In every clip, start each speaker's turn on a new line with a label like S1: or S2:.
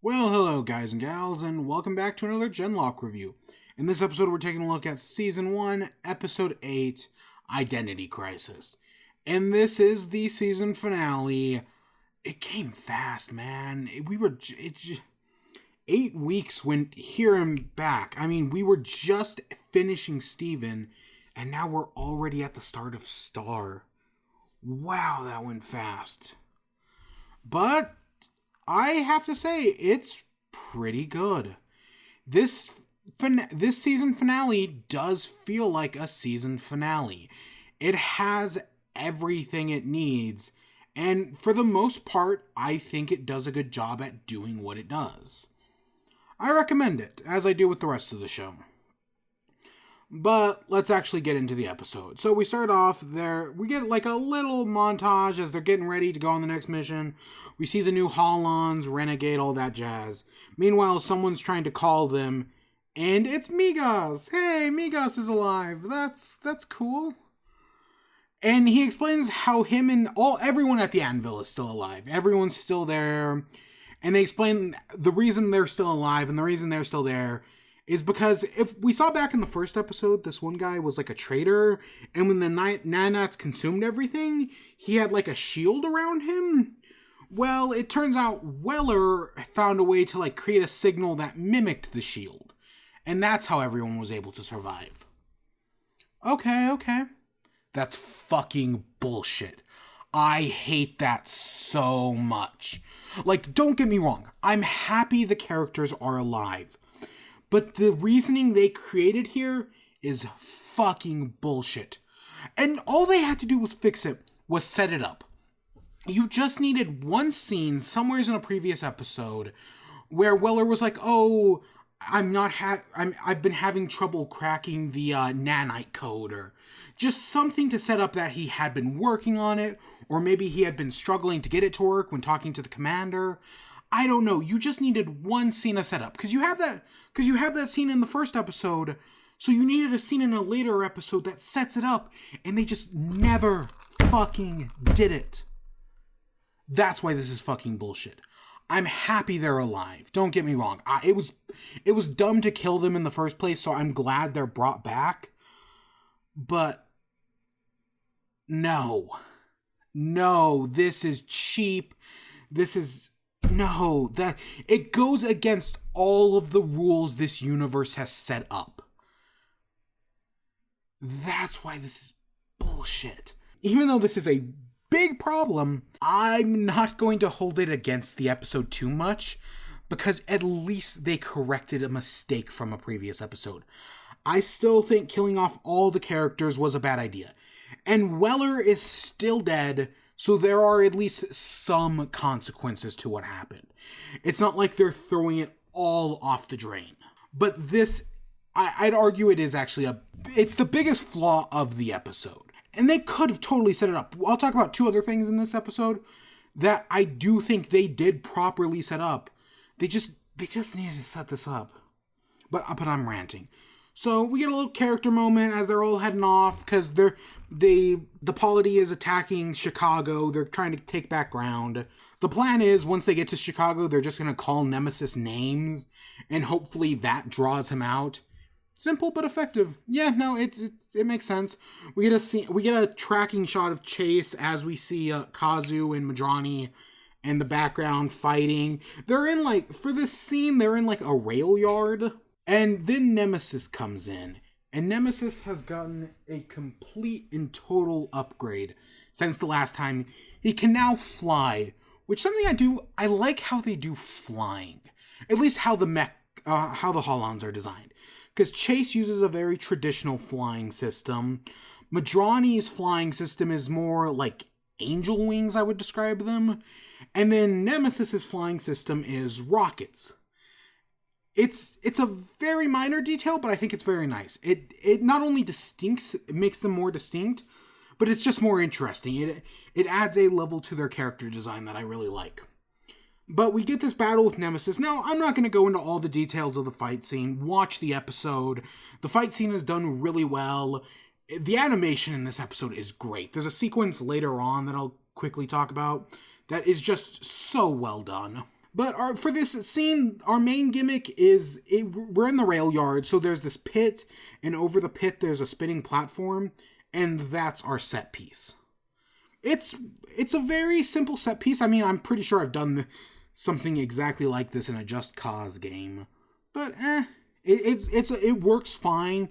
S1: Well, hello guys and gals, and welcome back to another Genlock review. In this episode, we're taking a look at Season 1, Episode 8, Identity Crisis. And this is the season finale. It came fast, man. 8 weeks went here and back. I mean, we were just finishing Steven, and now we're already at the start of Star. Wow, that went fast. But I have to say, it's pretty good. This season finale does feel like a season finale. It has everything it needs, and for the most part, I think it does a good job at doing what it does. I recommend it, as I do with the rest of the show. But let's actually get into the episode. So we start off there. We get like a little montage as they're getting ready to go on the next mission. We see the new Holons, Renegade, all that jazz. Meanwhile, someone's trying to call them, and it's Migos. Hey, Migos is alive. That's cool. And he explains how him and everyone at the Anvil is still alive. Everyone's still there. And they explain the reason they're still alive and the reason they're still there is because if we saw back in the first episode, this one guy was like a traitor, and when the nanots consumed everything, he had like a shield around him. Well, it turns out Weller found a way to like create a signal that mimicked the shield, and that's how everyone was able to survive. Okay. That's fucking bullshit. I hate that so much. Like, don't get me wrong, I'm happy the characters are alive. But the reasoning they created here is fucking bullshit. And all they had to do was fix it, was set it up. You just needed one scene somewhere in a previous episode where Weller was like, "Oh, I've been having trouble cracking the nanite code," or just something to set up that he had been working on it, or maybe he had been struggling to get it to work when talking to the commander. I don't know. You just needed one scene to set up because you have that scene in the first episode. So you needed a scene in a later episode that sets it up, and they just never fucking did it. That's why this is fucking bullshit. I'm happy they're alive. Don't get me wrong. It was dumb to kill them in the first place, so I'm glad they're brought back. But no, this is cheap. That it goes against all of the rules this universe has set up. That's why this is bullshit. Even though this is a big problem, I'm not going to hold it against the episode too much, because at least they corrected a mistake from a previous episode. I still think killing off all the characters was a bad idea. And Weller is still dead, so there are at least some consequences to what happened. It's not like they're throwing it all off the drain. But this, I'd argue it is actually it's the biggest flaw of the episode. And they could have totally set it up. I'll talk about two other things in this episode that I do think they did properly set up. They just needed to set this up. But I'm ranting. So we get a little character moment as they're all heading off because the polity is attacking Chicago. They're trying to take back ground. The plan is once they get to Chicago, they're just going to call Nemesis names, and hopefully that draws him out. Simple but effective. Yeah, no, it makes sense. We get a tracking shot of Chase as we see Kazu and Madrani in the background fighting. They're in for this scene, they're in a rail yard. And then Nemesis comes in, and Nemesis has gotten a complete and total upgrade since the last time. He can now fly, which something I like how they do flying. At least how the Holons are designed. Because Chase uses a very traditional flying system. Madrani's flying system is more like angel wings, I would describe them. And then Nemesis's flying system is rockets. It's a very minor detail, but I think it's very nice. It not only it makes them more distinct, but it's just more interesting. It adds a level to their character design that I really like. But we get this battle with Nemesis. Now, I'm not going to go into all the details of the fight scene. Watch the episode. The fight scene is done really well. The animation in this episode is great. There's a sequence later on that I'll quickly talk about that is just so well done. But for this scene, our main gimmick is we're in the rail yard, so there's this pit, and over the pit there's a spinning platform, and that's our set piece. It's a very simple set piece. I mean, I'm pretty sure I've done something exactly like this in a Just Cause game, but it works fine.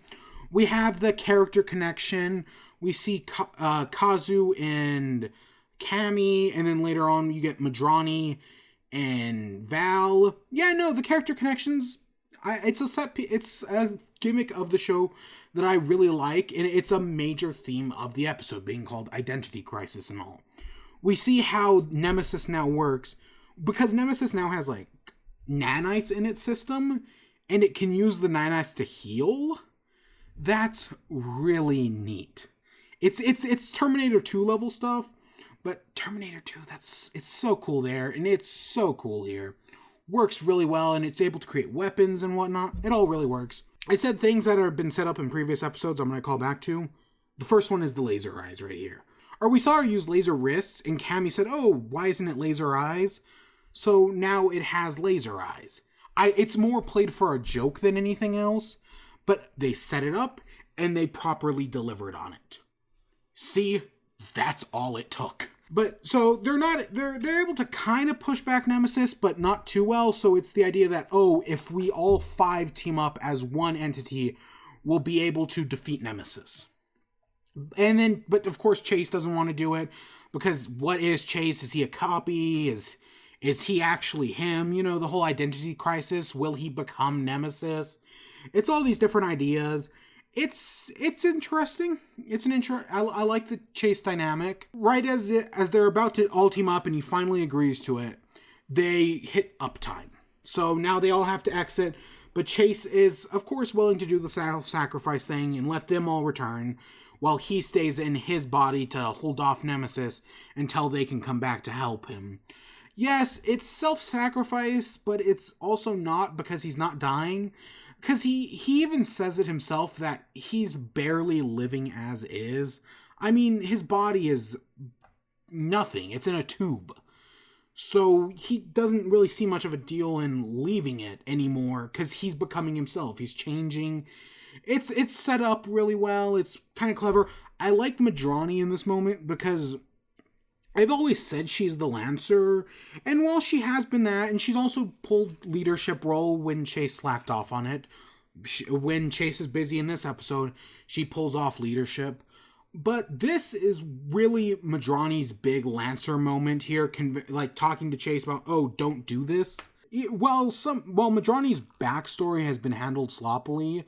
S1: We have the character connection. We see Kazu and Cammy, and then later on you get Madrani and Val. Yeah, no, the character connections. It's a gimmick of the show that I really like, and it's a major theme of the episode, being called Identity Crisis and all. We see how Nemesis now works, because Nemesis now has, like, nanites in its system, and it can use the nanites to heal. That's really neat. It's Terminator 2 level stuff, but Terminator 2, it's so cool there, and it's so cool here. Works really well, and it's able to create weapons and whatnot. It all really works. I said things that have been set up in previous episodes I'm going to call back to. The first one is the laser eyes right here. Or we saw her use laser wrists, and Cammy said, oh, why isn't it laser eyes? So now it has laser eyes. It's more played for a joke than anything else, but they set it up, and they properly delivered on it. See? That's all it took. But so they're able to kind of push back Nemesis, but not too well. So it's the idea that, oh, if we all 5 team up as one entity, we'll be able to defeat Nemesis. And then, but of course Chase doesn't want to do it, because what is Chase? Is he a copy? Is he actually him? You know, the whole identity crisis. Will he become Nemesis? It's all these different ideas. It's interesting. I like the Chase dynamic. Right as they're about to all team up and he finally agrees to it, they hit uptime. So now they all have to exit, but Chase is, of course, willing to do the self-sacrifice thing and let them all return, while he stays in his body to hold off Nemesis until they can come back to help him. Yes, it's self-sacrifice, but it's also not, because he's not dying. Because he even says it himself that he's barely living as is. I mean, his body is nothing. It's in a tube. So he doesn't really see much of a deal in leaving it anymore, because he's becoming himself. He's changing. It's set up really well. It's kind of clever. I like Madrani in this moment, because I've always said she's the Lancer, and while she has been that, and she's also pulled leadership role when Chase slacked off on it. When Chase is busy in this episode, she pulls off leadership. But this is really Madrani's big Lancer moment here, like talking to Chase about, oh, don't do this. While Madrani's backstory has been handled sloppily,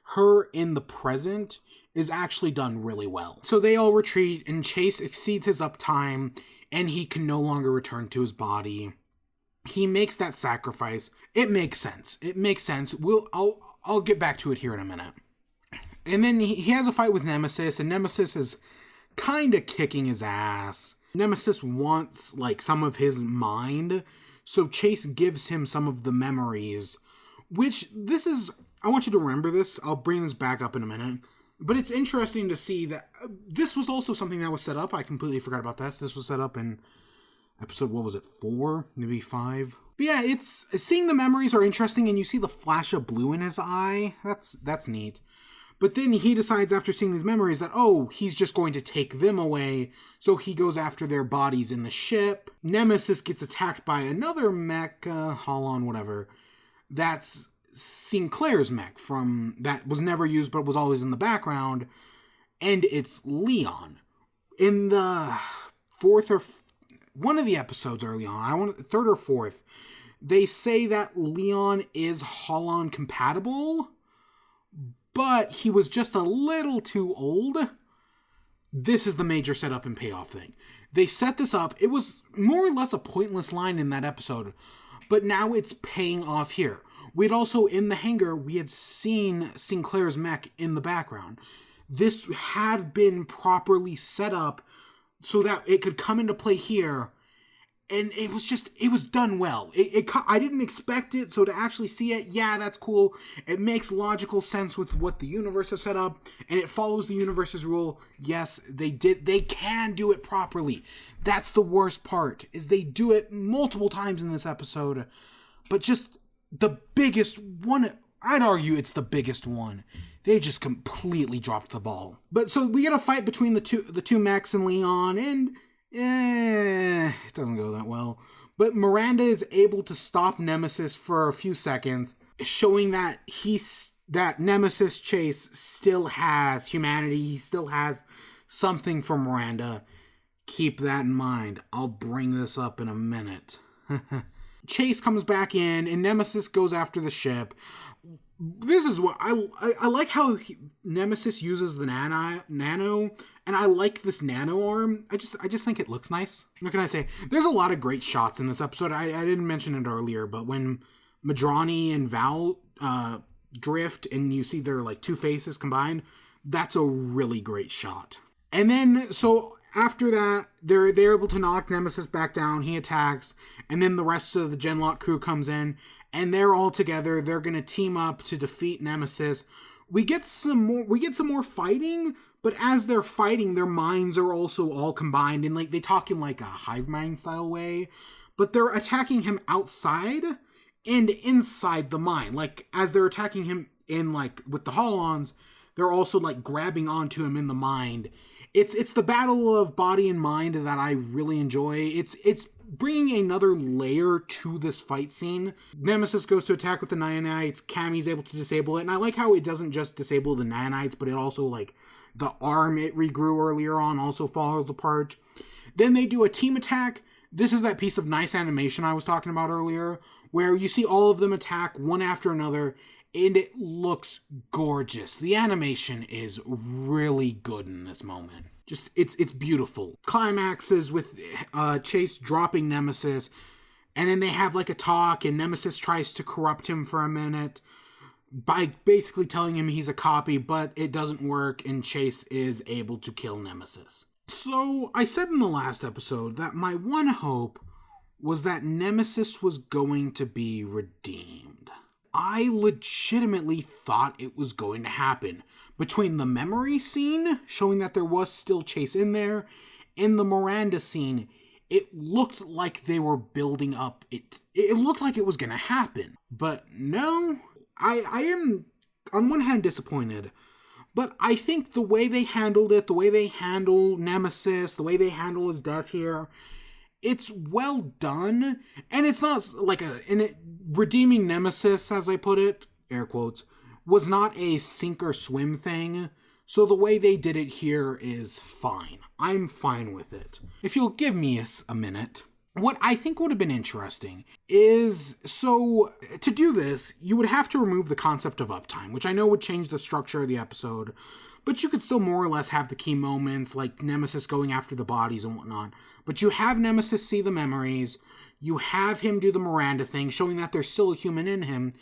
S1: her in the present is actually done really well. So they all retreat, and Chase exceeds his uptime, and he can no longer return to his body. He makes that sacrifice. It makes sense. I'll get back to it here in a minute. And then he has a fight with Nemesis, and Nemesis is kind of kicking his ass. Nemesis wants, like, some of his mind, so Chase gives him some of the memories, which I want you to remember this. I'll bring this back up in a minute. But it's interesting to see that this was also something that was set up. I completely forgot about that. This was set up in episode, 4? Maybe 5? But yeah, seeing the memories are interesting, and you see the flash of blue in his eye. That's neat. But then he decides after seeing these memories that, oh, he's just going to take them away. So he goes after their bodies in the ship. Nemesis gets attacked by another mech, Holon, whatever. That's Sinclair's mech that was never used but was always in the background, and it's Leon. In the one of the episodes early on, third or fourth, they say that Leon is Holon compatible, but he was just a little too old. This is the major setup and payoff thing. They set this up. It was more or less a pointless line in that episode, but now it's paying off here. We'd also, in the hangar, we had seen Sinclair's mech in the background. This had been properly set up so that it could come into play here, And it was done well. I didn't expect it, so to actually see it, yeah, that's cool. It makes logical sense with what the universe has set up, and it follows the universe's rule. Yes, they can do it properly. That's the worst part, is they do it multiple times in this episode, but just the biggest one, I'd argue it's the biggest one. They just completely dropped the ball. But so we get a fight between the two Max and Leon, and it doesn't go that well. But Miranda is able to stop Nemesis for a few seconds, showing that that Nemesis Chase still has humanity. He still has something for Miranda. Keep that in mind. I'll bring this up in a minute. Chase comes back in, and Nemesis goes after the ship. This is what I like how Nemesis uses the nano, and I like this nano arm. I just think it looks nice. What can I say? There's a lot of great shots in this episode. I didn't mention it earlier, but when Madrani and Val drift and you see their like two faces combined, that's a really great shot. And then so after that, they're able to knock Nemesis back down. He attacks, and then the rest of the Genlock crew comes in. And they're all together. They're gonna team up to defeat Nemesis. We get some more fighting, but as they're fighting, their minds are also all combined, and like they talk in like a hive mind style way. But they're attacking him outside and inside the mind. Like as they're attacking him in like with the Holons, they're also like grabbing onto him in the mind. It's the battle of body and mind that I really enjoy. It's bringing another layer to this fight scene. Nemesis goes to attack with the nanites. Cammy's able to disable it. And I like how it doesn't just disable the nanites, but it also, like, the arm it regrew earlier on also falls apart. Then they do a team attack. This is that piece of nice animation I was talking about earlier, where you see all of them attack one after another, and it looks gorgeous. The animation is really good in this moment. Just, it's beautiful. Climaxes with Chase dropping Nemesis, and then they have like a talk, and Nemesis tries to corrupt him for a minute by basically telling him he's a copy, but it doesn't work, and Chase is able to kill Nemesis. So, I said in the last episode that my one hope was that Nemesis was going to be redeemed. I legitimately thought it was going to happen. Between the memory scene, showing that there was still Chase in there, and the Miranda scene, it looked like they were building up. It looked like it was going to happen. But no, I am, on one hand, disappointed. But I think the way they handled it, the way they handle Nemesis, the way they handle his death here, it's well done. And it's not like redeeming Nemesis, as I put it, air quotes, was not a sink or swim thing. So the way they did it here is fine. I'm fine with it. If you'll give me a minute, what I think would have been interesting is, so to do this, you would have to remove the concept of uptime, which I know would change the structure of the episode, but you could still more or less have the key moments, like Nemesis going after the bodies and whatnot. But you have Nemesis see the memories, you have him do the Miranda thing, showing that there's still a human in him,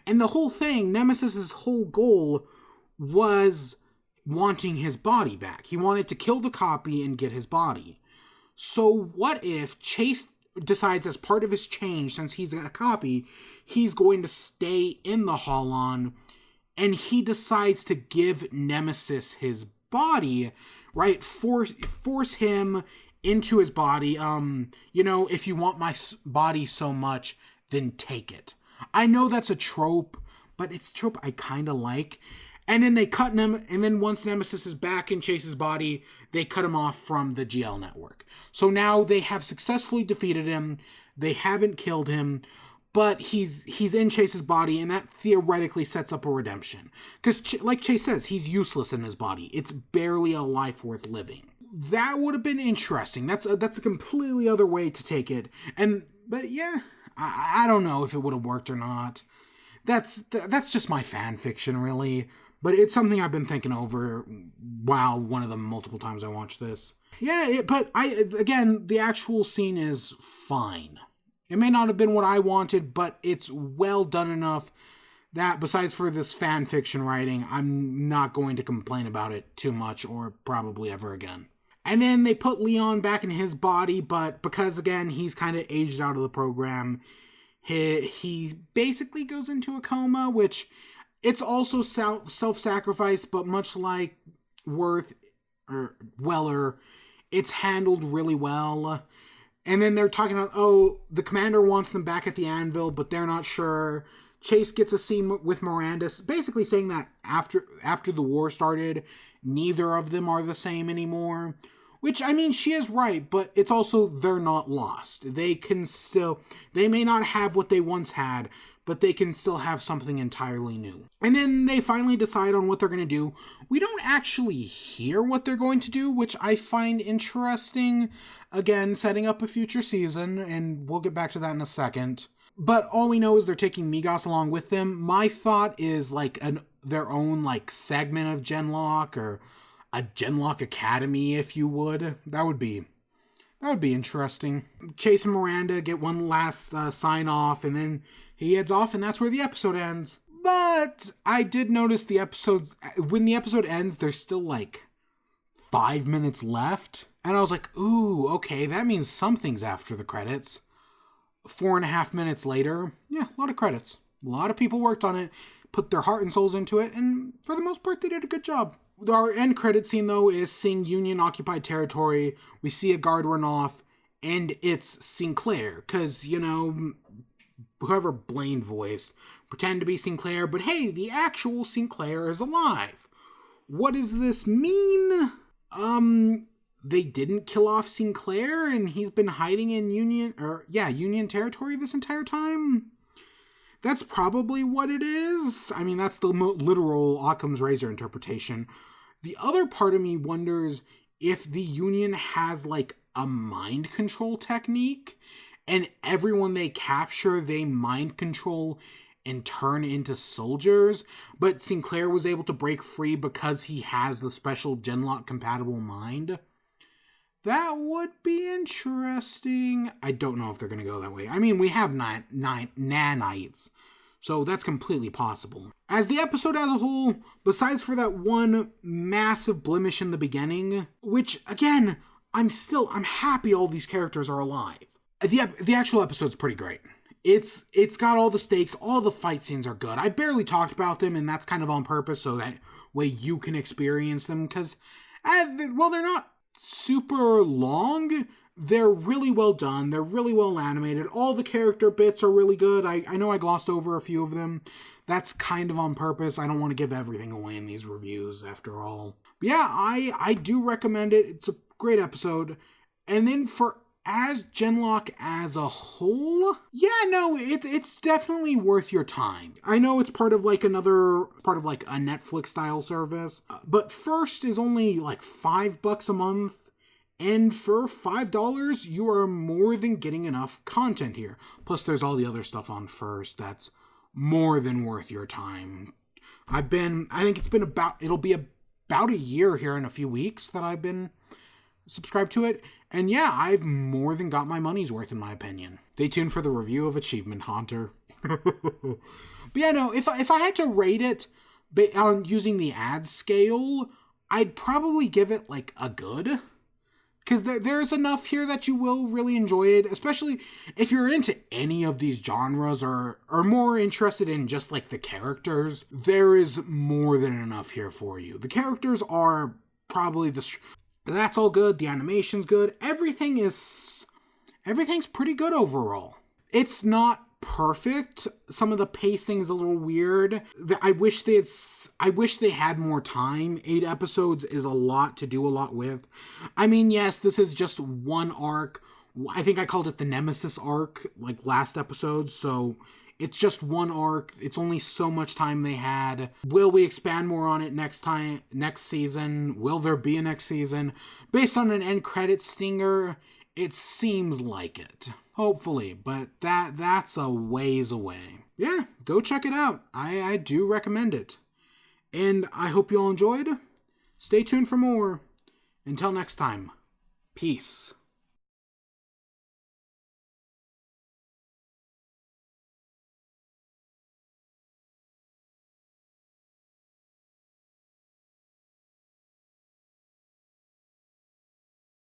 S1: and the whole thing, Nemesis's whole goal was wanting his body back. He wanted to kill the copy and get his body. So what if Chase decides as part of his change, since he's a copy, he's going to stay in the Holon, and he decides to give Nemesis his body, right? Force him into his body. If you want my body so much, then take it. I know that's a trope, but it's a trope I kind of like. And then they cut him, and then once Nemesis is back in Chase's body, they cut him off from the GL network. So now they have successfully defeated him. They haven't killed him, but he's in Chase's body, and that theoretically sets up a redemption. Because, like Chase says, he's useless in his body. It's barely a life worth living. That would have been interesting. That's a completely other way to take it. But yeah, I don't know if it would have worked or not. That's just my fan fiction, really. But it's something I've been thinking over one of the multiple times I watched this. Yeah, but the actual scene is fine. It may not have been what I wanted, but it's well done enough that besides for this fan fiction writing, I'm not going to complain about it too much or probably ever again. And then they put Leon back in his body, but because, again, he's kind of aged out of the program, he basically goes into a coma, which it's also self-sacrifice, but much like Weller, it's handled really well. And then they're talking about, the commander wants them back at the anvil, but they're not sure. Chase gets a scene with Miranda, basically saying that after the war started, neither of them are the same anymore. Which, I mean, she is right, but it's also, they're not lost. They may not have what they once had, but they can still have something entirely new. And then they finally decide on what they're going to do. We don't actually hear what they're going to do, which I find interesting. Again, setting up a future season, and we'll get back to that in a second. But all we know is they're taking Migos along with them. My thought is like their own like segment of Genlock, or a Genlock Academy, if you would. That would be interesting. Chase and Miranda get one last sign off, and then he heads off, and that's where the episode ends. But I did notice when the episode ends, there's still like 5 minutes left. And I was like, ooh, okay, that means something's after the credits. 4.5 minutes later, yeah, a lot of credits. A lot of people worked on it, put their heart and souls into it, and for the most part, they did a good job. Our end credit scene, though, is seeing Union-occupied territory. We see a guard run off, and it's Sinclair, because, whoever Blaine voiced pretend to be Sinclair, but hey, the actual Sinclair is alive. What does this mean? They didn't kill off Sinclair, and he's been hiding in Union territory this entire time? That's probably what it is. I mean, that's the literal Occam's razor interpretation. The other part of me wonders if the Union has, like, a mind control technique, and everyone they capture, they mind control and turn into soldiers, but Sinclair was able to break free because he has the special Genlock compatible mind. That would be interesting. I don't know if they're going to go that way. I mean, we have nanites, so that's completely possible. As the episode as a whole, besides for that one massive blemish in the beginning, which, again, I'm happy all these characters are alive. The actual episode's pretty great. It's got all the stakes, all the fight scenes are good. I barely talked about them, and that's kind of on purpose, so that way you can experience them, because, they're not super long. They're really well done. They're really well animated. All the character bits are really good. I know I glossed over a few of them. That's kind of on purpose. I don't want to give everything away in these reviews, after all. But yeah, I do recommend it. It's a great episode. And then as Genlock as a whole, it's definitely worth your time. I know it's part of a Netflix style service, but First is only like $5 a month, and for $5, you are more than getting enough content here. Plus, there's all the other stuff on First that's more than worth your time. It'll be about a year here in a few weeks that I've been subscribed to it, and yeah, I've more than got my money's worth in my opinion. Stay tuned for the review of Achievement Hunter. But yeah, no, if I had to rate it on using the ad scale, I'd probably give it like a good, because there's enough here that you will really enjoy it, especially if you're into any of these genres or more interested in just like the characters. There is more than enough here for you. The characters are probably that's all good. The animation's good. Everything's pretty good overall. It's not perfect. Some of the pacing's a little weird. I wish they had more time. 8 episodes is a lot to do a lot with. I mean, yes, this is just one arc. I think I called it the Nemesis arc, like last episode, so it's just one arc. It's only so much time they had. Will we expand more on it next season? Will there be a next season? Based on an end credit stinger, it seems like it. Hopefully, but that's a ways away. Yeah, go check it out. I do recommend it. And I hope you all enjoyed. Stay tuned for more. Until next time, peace.